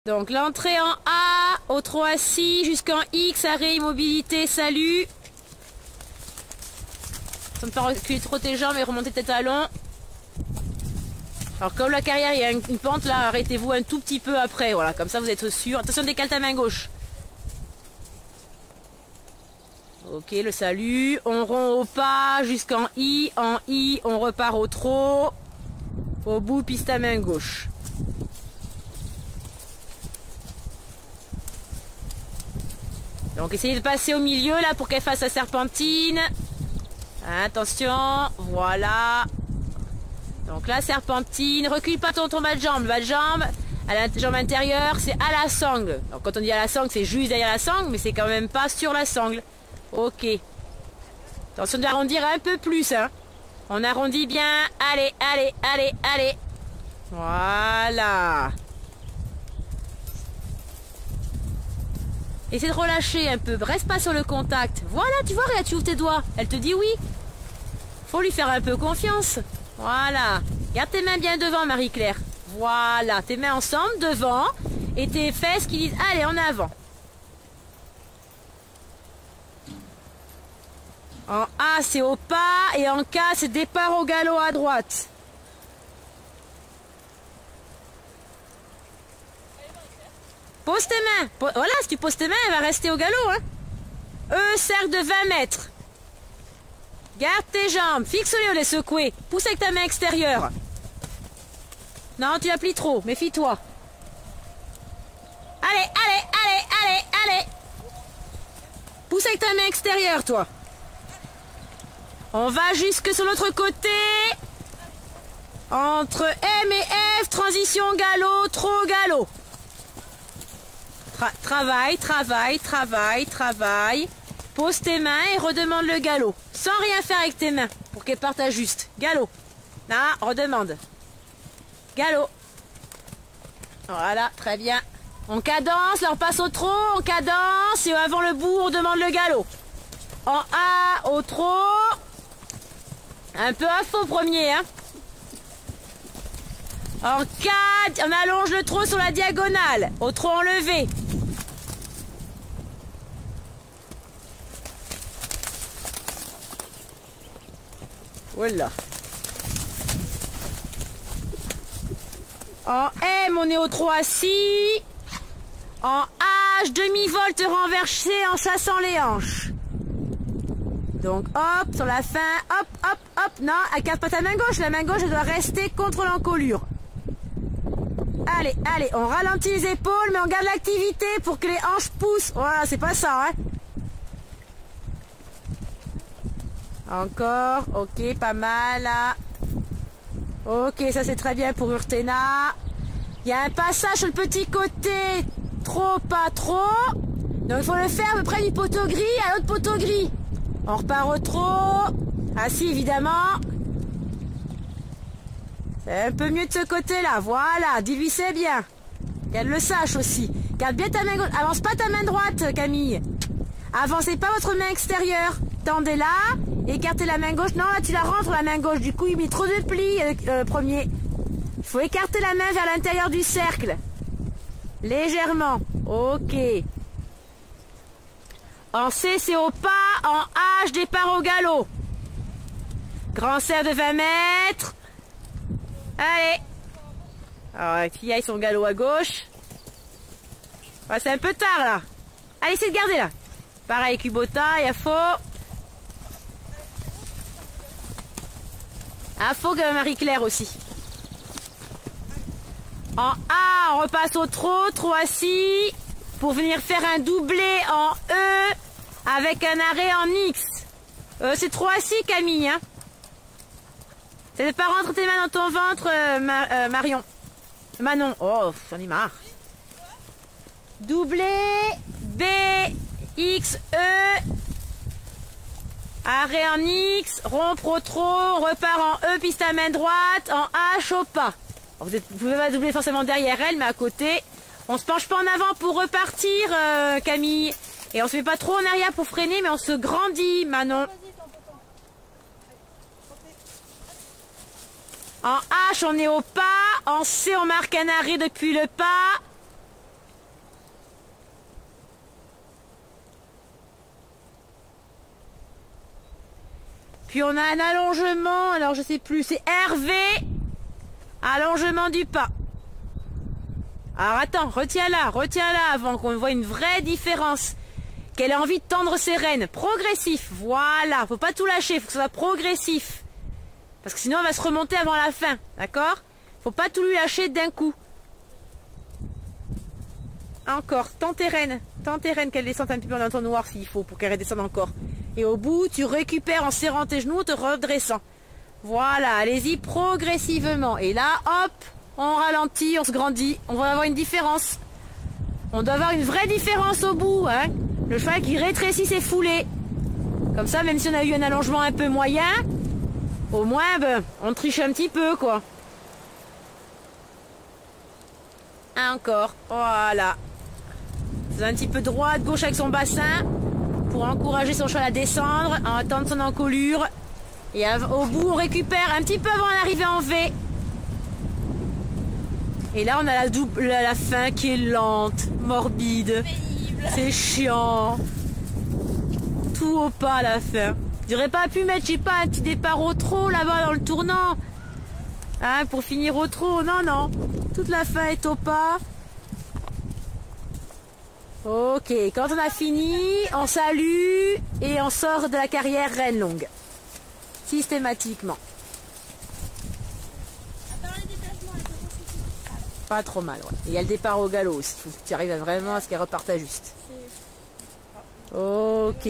Donc l'entrée en A, au trot assis, jusqu'en X, arrêt, immobilité, salut. Sans ne pas reculer trop tes jambes et remonter tes talons. Alors comme la carrière, il y a une pente là, arrêtez-vous un tout petit peu après, voilà, comme ça vous êtes sûr. Attention, décale ta main gauche. Ok, le salut. On rond au pas jusqu'en I. En I, on repart au trot. Au bout, piste ta main gauche. Donc essayez de passer au milieu là pour qu'elle fasse sa serpentine. Attention, voilà. Donc la serpentine, recule pas ton bas de jambe. Bas de jambe, à la jambe intérieure, c'est à la sangle. Donc quand on dit à la sangle, c'est juste derrière la sangle, mais c'est quand même pas sur la sangle. Ok. Attention d'arrondir un peu plus. Hein. On arrondit bien. Allez, allez, allez, allez. Voilà. Essaie de relâcher un peu. Reste pas sur le contact. Voilà, tu vois, regarde, tu ouvres tes doigts. Elle te dit oui. Faut lui faire un peu confiance. Voilà. Garde tes mains bien devant, Marie-Claire. Voilà. Tes mains ensemble, devant. Et tes fesses qui disent, allez, en avant. En A, c'est au pas. Et en K, c'est départ au galop à droite. Pose tes mains. Voilà, si tu poses tes mains, elle va rester au galop. Hein. E, cercle de 20 mètres. Garde tes jambes. Fixe-les au les secouer. Pousse avec ta main extérieure. Non, tu la plies trop. Méfie-toi. Allez, allez, allez, allez, allez. Pousse avec ta main extérieure, toi. On va jusque sur l'autre côté. Entre M et F, transition galop, trop galop. Travaille, travaille, travaille, travaille. Pose tes mains et redemande le galop. Sans rien faire avec tes mains, pour qu'elles partent à juste. Galop. Ah, redemande. Galop. Voilà, très bien. On cadence, là on passe au trot, on cadence, et avant le bout, on demande le galop. En A, au trot. Un peu à faux premier, hein. En 4, on allonge le trot sur la diagonale. Au trot enlevé. Voilà. En M, on est au trot assis. En H, demi-volte renversée en chassant les hanches. Donc hop, sur la fin, hop, hop, hop. Non, accarte pas ta main gauche. La main gauche, elle doit rester contre l'encolure. Allez, allez, on ralentit les épaules, mais on garde l'activité pour que les hanches poussent. Voilà, c'est pas ça, hein. Encore, ok, pas mal, là. Ok, ça c'est très bien pour Urtena. Il y a un passage sur le petit côté, trop, pas trop. Donc il faut le faire à peu près du poteau gris à l'autre poteau gris. On repart au trot. Assis, évidemment. C'est un peu mieux de ce côté-là. Voilà, dis-lui c'est bien. Qu'elle le sache aussi. Garde bien ta main gauche. Avance pas ta main droite, Camille. Avancez pas votre main extérieure. Tendez-la. Écartez la main gauche. Non, là, tu la rentres, la main gauche. Du coup, il met trop de plis, premier. Il faut écarter la main vers l'intérieur du cercle. Légèrement. Ok. En C, c'est au pas. En H, départ au galop. Grand cerf de 20 mètres. Allez. Alors, la fille aille son galop à gauche. Ouais, c'est un peu tard, là. Allez, essaye de garder, là. Pareil, Kubota, il y a faux. Ah, faux que Marie-Claire aussi. En A, on repasse au trot, trot assis. Pour venir faire un doublé en E avec un arrêt en X. C'est trop assis, Camille. Hein. C'est de pas rentrer tes mains dans ton ventre, Marion. Manon. Oh, j'en ai marre. Doublé, B, X, E. Arrêt en X, rompre au trot, on repart en E, piste à main droite, en H au pas. Vous pouvez pas doubler forcément derrière elle, mais à côté. On se penche pas en avant pour repartir, Camille. Et on se met pas trop en arrière pour freiner, mais on se grandit, Manon. En H, on est au pas. En C, on marque un arrêt depuis le pas. Puis on a un allongement, alors je sais plus, c'est Hervé. Allongement du pas. Alors attends, retiens-la avant qu'on voit une vraie différence. Qu'elle ait envie de tendre ses rênes. Progressif, voilà. Faut pas tout lâcher, faut que ce soit progressif. Parce que sinon elle va se remonter avant la fin, d'accord? Faut pas tout lui lâcher d'un coup. Encore, tends tes rênes qu'elle descende un petit peu dans ton noir s'il faut, pour qu'elle redescende encore. Et au bout, tu récupères en serrant tes genoux, te redressant. Voilà, allez-y progressivement. Et là, hop, on ralentit, on se grandit. On va avoir une différence. On doit avoir une vraie différence au bout, hein. Le cheval qui rétrécit ses foulées. Comme ça, même si on a eu un allongement un peu moyen, au moins, ben, on triche un petit peu, quoi. Encore, voilà. Faisons un petit peu droite, gauche avec son bassin pour encourager son cheval à descendre, à attendre son encolure. Et au bout, on récupère un petit peu avant l'arrivée en V. Et là, on a la fin qui est lente, morbide. C'est chiant. Tout au pas à la fin. J'aurais pas pu mettre, je sais pas, un petit départ au trot là-bas dans le tournant. Hein, pour finir au trot. Non, non. Toute la fin est au pas. Ok, quand on a fini, on salue et on sort de la carrière reine longue. Systématiquement. Pas trop mal, ouais. Et il y a le départ au galop aussi. Faut que tu arrives vraiment à ce qu'elle reparte à juste. Ok.